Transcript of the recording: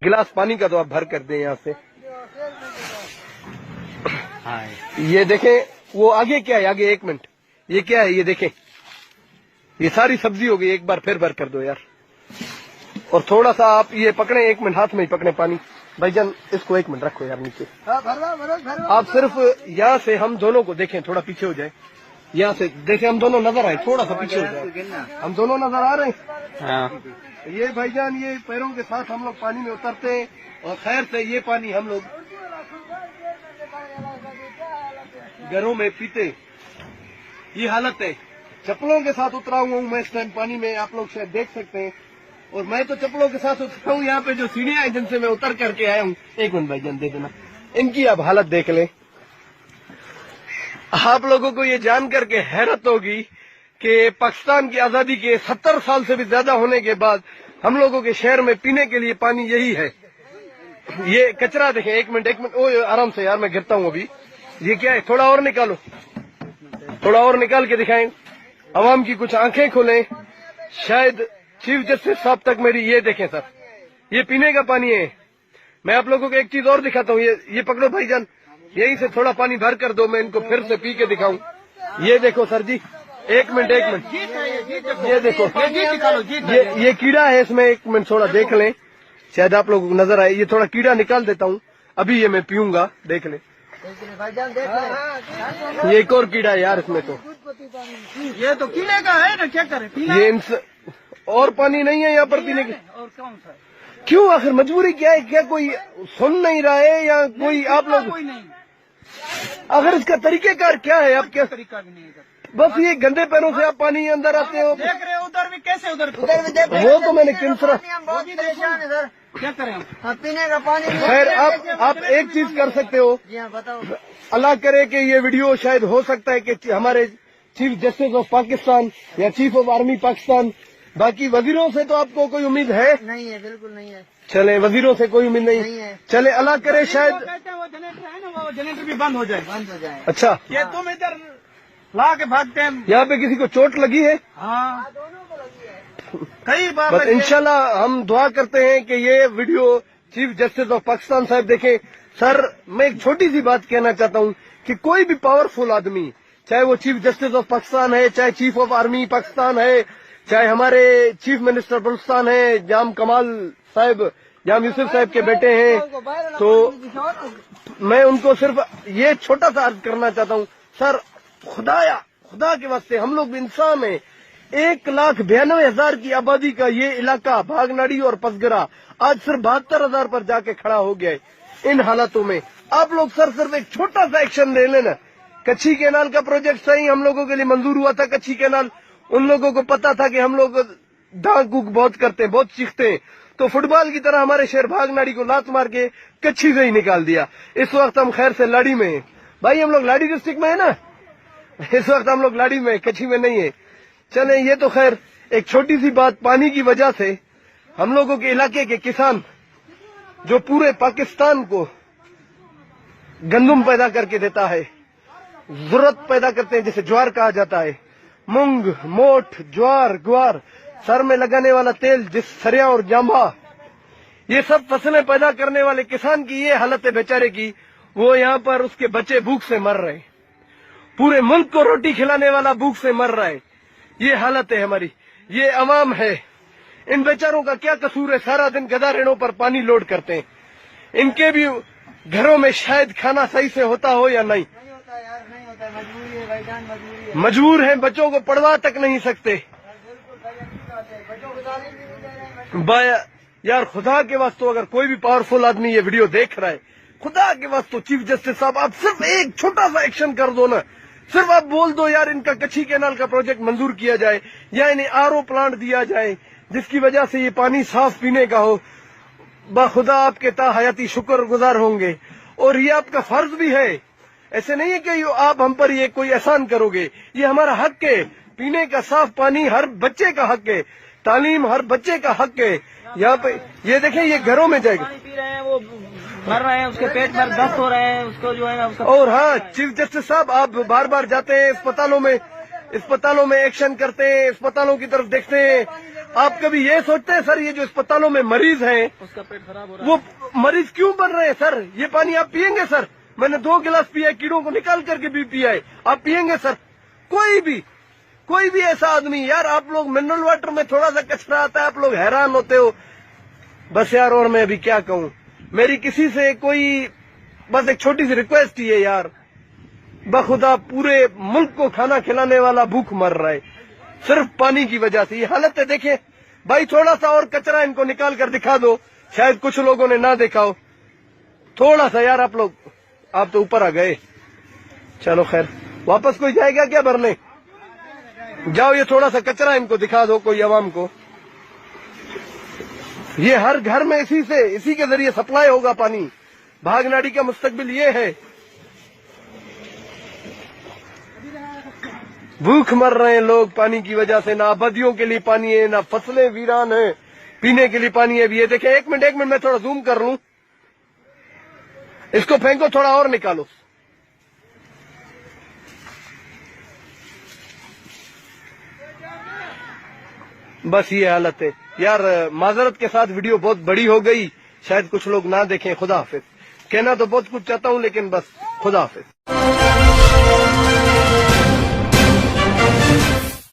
गिलास पानी का तो आप भर कर दें यहाँ से। ये देखें वो आगे क्या है, आगे 1 मिनट, ये क्या है ये देखें, ये सारी सब्जी हो गई, एक बार फिर भर कर दो यार। और थोड़ा सा आप ये पकड़े, 1 मिनट हाथ में ही पकड़े पानी भाईजान, इसको 1 मिनट रखो यार नीचे। आप सिर्फ यहाँ से हम दोनों को देखें, थोड़ा पीछे हो जाए, यहाँ से देखें हम दोनों नजर आए, थोड़ा सा पीछे हो जाए, हम दोनों नजर आ रहे हैं। ये भाईजान ये पैरों के साथ हम लोग पानी में उतरते हैं और खैर से ये पानी हम लोग घरों में पीते, ये हालत है। चप्पलों के साथ उतरा हुआ हूँ मैं इस टाइम पानी में, आप लोग शायद देख सकते हैं। और मैं तो चप्पलों के साथ उतरा हूँ, यहाँ पे जो सीढ़ियाँ हैं जिनसे मैं उतर करके आया हूँ, 1 मिनट भाईजान दे देना, इनकी आप हालत देख लें। आप लोगों को ये जान करके हैरत होगी कि पाकिस्तान की आजादी के 70 साल से भी ज्यादा होने के बाद हम लोगों के शहर में पीने के लिए पानी यही है। ये कचरा देखें, 1 मिनट, ओ आराम से यार मैं गिरता हूँ अभी। ये क्या है, थोड़ा और निकालो, थोड़ा और निकाल के दिखाएं, आवाम की कुछ आंखें खोलें, शायद चीफ जस्टिस साहब तक मेरी। ये देखें सर, ये पीने का पानी है। मैं आप लोगों को एक चीज और दिखाता हूँ, ये पकड़ो भाईजान, यहीं से थोड़ा पानी भर कर दो, मैं इनको फिर से पी के दिखाऊं। ये देखो सर जी, 1 मिनट, ये देखो, ये कीड़ा है इसमें, 1 मिनट थोड़ा देख लें, शायद आप लोगों को नजर आए। ये थोड़ा कीड़ा निकाल देता हूँ, अभी ये मैं पीऊंगा, देख लें। ये एक और कीड़ा है यार इसमें, तो ये तो कीड़े का है ना, क्या करें? ये और पानी नहीं है यहाँ पर पीने के। और कौन सा? क्यों, आखिर मजबूरी क्या है? क्या कोई सुन नहीं रहा है या कोई आप लोग? कोई नहीं। अगर इसका तरीकेकार क्या है, आप क्या तरीका भी नहीं है। बस ये गंदे पैरों से आप पानी अंदर आते हो। देख रहे हो उधर भी कैसे, उधर वो तो मैंने किंसरा, क्या करें हम? पीने का पानी। खैर आप एक चीज कर सकते हो, बताओ, अल्लाह करे कि ये वीडियो शायद हो सकता है कि हमारे चीफ जस्टिस ऑफ पाकिस्तान या चीफ ऑफ आर्मी पाकिस्तान, बाकी वजीरों से तो आपको कोई उम्मीद है? नहीं है, बिल्कुल नहीं है। चले, वजीरों से कोई उम्मीद नहीं है। चले, अल्लाह करे शायद वो जनरेटर है ना, वो जनरेटर भी बंद हो जाए। अच्छा, ये तुम इधर ला के भागते हैं। यहाँ पे किसी को चोट लगी है? हाँ, कई बार। बस इंशाल्लाह हम दुआ करते हैं कि ये video chief justice of Pakistan साहब देखें। सर मैं एक छोटी सी बात कहना चाहता हूँ कि कोई भी पावरफुल आदमी, चाहे वो चीफ जस्टिस ऑफ पाकिस्तान है, चाहे चीफ ऑफ आर्मी पाकिस्तान है, चाहे हमारे चीफ मिनिस्टर बलूचिस्तान है जाम कमाल साहब, जाम यूसुफ साहब के बेटे हैं, तो मैं उनको सिर्फ ये छोटा सा अर्ज करना चाहता हूँ, सर खुदा के वास्ते हम लोग भी इंसान हैं। 1,92,000 की आबादी का ये इलाका भागनाड़ी और पसगरा आज सिर्फ 72,000 पर जाके खड़ा हो गया है। इन हालातों में आप लोग सर सिर्फ एक छोटा सा एक्शन ले लेना। कच्ची कैनाल का प्रोजेक्ट सही हम लोगों के लिए मंजूर हुआ था। कच्ची कैनाल उन लोगों को पता था कि हम लोग धाक गुक बहुत करते हैं, बहुत चीखते हैं, तो फुटबॉल की तरह हमारे शहर भागनाड़ी को लात मार के कच्ची से ही निकाल दिया। इस वक्त हम खैर से लाड़ी में हैं भाई, हम लोग लाड़ी डिस्ट्रिक्ट में है ना, इस वक्त हम लोग लाड़ी में, कच्ची में नहीं है। चले, ये तो खैर एक छोटी सी बात। पानी की वजह से हम लोगों के इलाके के किसान जो पूरे पाकिस्तान को गंदम पैदा करके देता है, जरूरत पैदा करते हैं, जैसे ज्वार कहा जाता है, मूंग, मोठ, ज्वार, ग्वार, सर में लगाने वाला तेल, जिस सरिया और जांबा, ये सब फसलें पैदा करने वाले किसान की ये हालत है बेचारे की, वो यहाँ पर उसके बच्चे भूख से मर रहे हैं। पूरे मुल्क को रोटी खिलाने वाला भूख से मर रहा है। ये हालत है हमारी, ये अवाम है। इन बेचारों का क्या कसूर है? सारा दिन गधा रेड़ों पर पानी लोड करते हैं। इनके भी घरों में शायद खाना सही से होता हो या नहीं, होता यार, नहीं होता, मजबूरी है भाईजान, मजबूरी है। मजबूर हैं, बच्चों को पढ़वा तक नहीं सकते। यार खुदा के वास्ते अगर कोई भी पावरफुल आदमी ये वीडियो देख रहा है, खुदा के वास्ते चीफ जस्टिस साहब आप सिर्फ एक छोटा सा एक्शन कर दो ना। सिर्फ आप बोल दो यार इनका कच्ची कैनाल का प्रोजेक्ट मंजूर किया जाए या इन्हें आरओ प्लांट दिया जाए जिसकी वजह से ये पानी साफ पीने का हो। बाखुदा आपके ताहयाती शुक्र गुजार होंगे और ये आपका फर्ज भी है। ऐसे नहीं है कि आप हम पर ये कोई एहसान करोगे, ये हमारा हक है। पीने का साफ पानी हर बच्चे का हक है, तालीम हर बच्चे का हक है। यहाँ पे ये देखें, ये घरों में जाएगा, पानी पी रहे हैं, वो मर रहे हैं, उसके पेट में दस्त हो रहे हैं, उसको जो है ना उसका। और हाँ चीफ जस्टिस साहब, आप बार बार जाते हैं अस्पतालों में एक्शन करते हैं, अस्पतालों की तरफ देखते हैं, आप कभी ये सोचते हैं सर, ये जो अस्पतालों में मरीज हैं उसका पेट खराब हो रहा वो मरीज क्यों बन रहे हैं सर? ये पानी आप पियेंगे सर? मैंने 2 गिलास पिया है, कीड़ों को निकाल करके भी पिया है। आप पियेंगे सर? कोई भी ऐसा आदमी, यार आप लोग मिनरल वाटर में थोड़ा सा कचरा आता है, आप लोग हैरान होते हो। बस यार, और मैं अभी क्या कहूँ, मेरी किसी से कोई बस एक छोटी सी रिक्वेस्ट ही है यार, बखुदा पूरे मुल्क को खाना खिलाने वाला भूख मर रहा है सिर्फ पानी की वजह से। ये हालत है, देखिए भाई, थोड़ा सा और कचरा इनको निकाल कर दिखा दो, शायद कुछ लोगों ने ना देखा हो। थोड़ा सा यार, आप लोग, आप तो ऊपर आ गए। चलो खैर, वापस कोई जाएगा क्या भरने? जाओ, ये थोड़ा सा कचरा इनको दिखा दो कोई अवाम को। ये हर घर में इसी के जरिए सप्लाई होगा पानी। भागनाडी का मुस्तकबिल ये है। भूख मर रहे हैं लोग पानी की वजह से, ना आबादियों के लिए पानी है, ना फसलें वीरान है, पीने के लिए पानी है भी। ये देखें, एक मिनट मैं थोड़ा जूम कर लूं, इसको फेंको, थोड़ा और निकालो। बस ये हालत है यार। माजरत के साथ वीडियो बहुत बड़ी हो गई, शायद कुछ लोग ना देखें। खुदा हाफिज। कहना तो बहुत कुछ चाहता हूं, लेकिन बस खुदा हाफिज।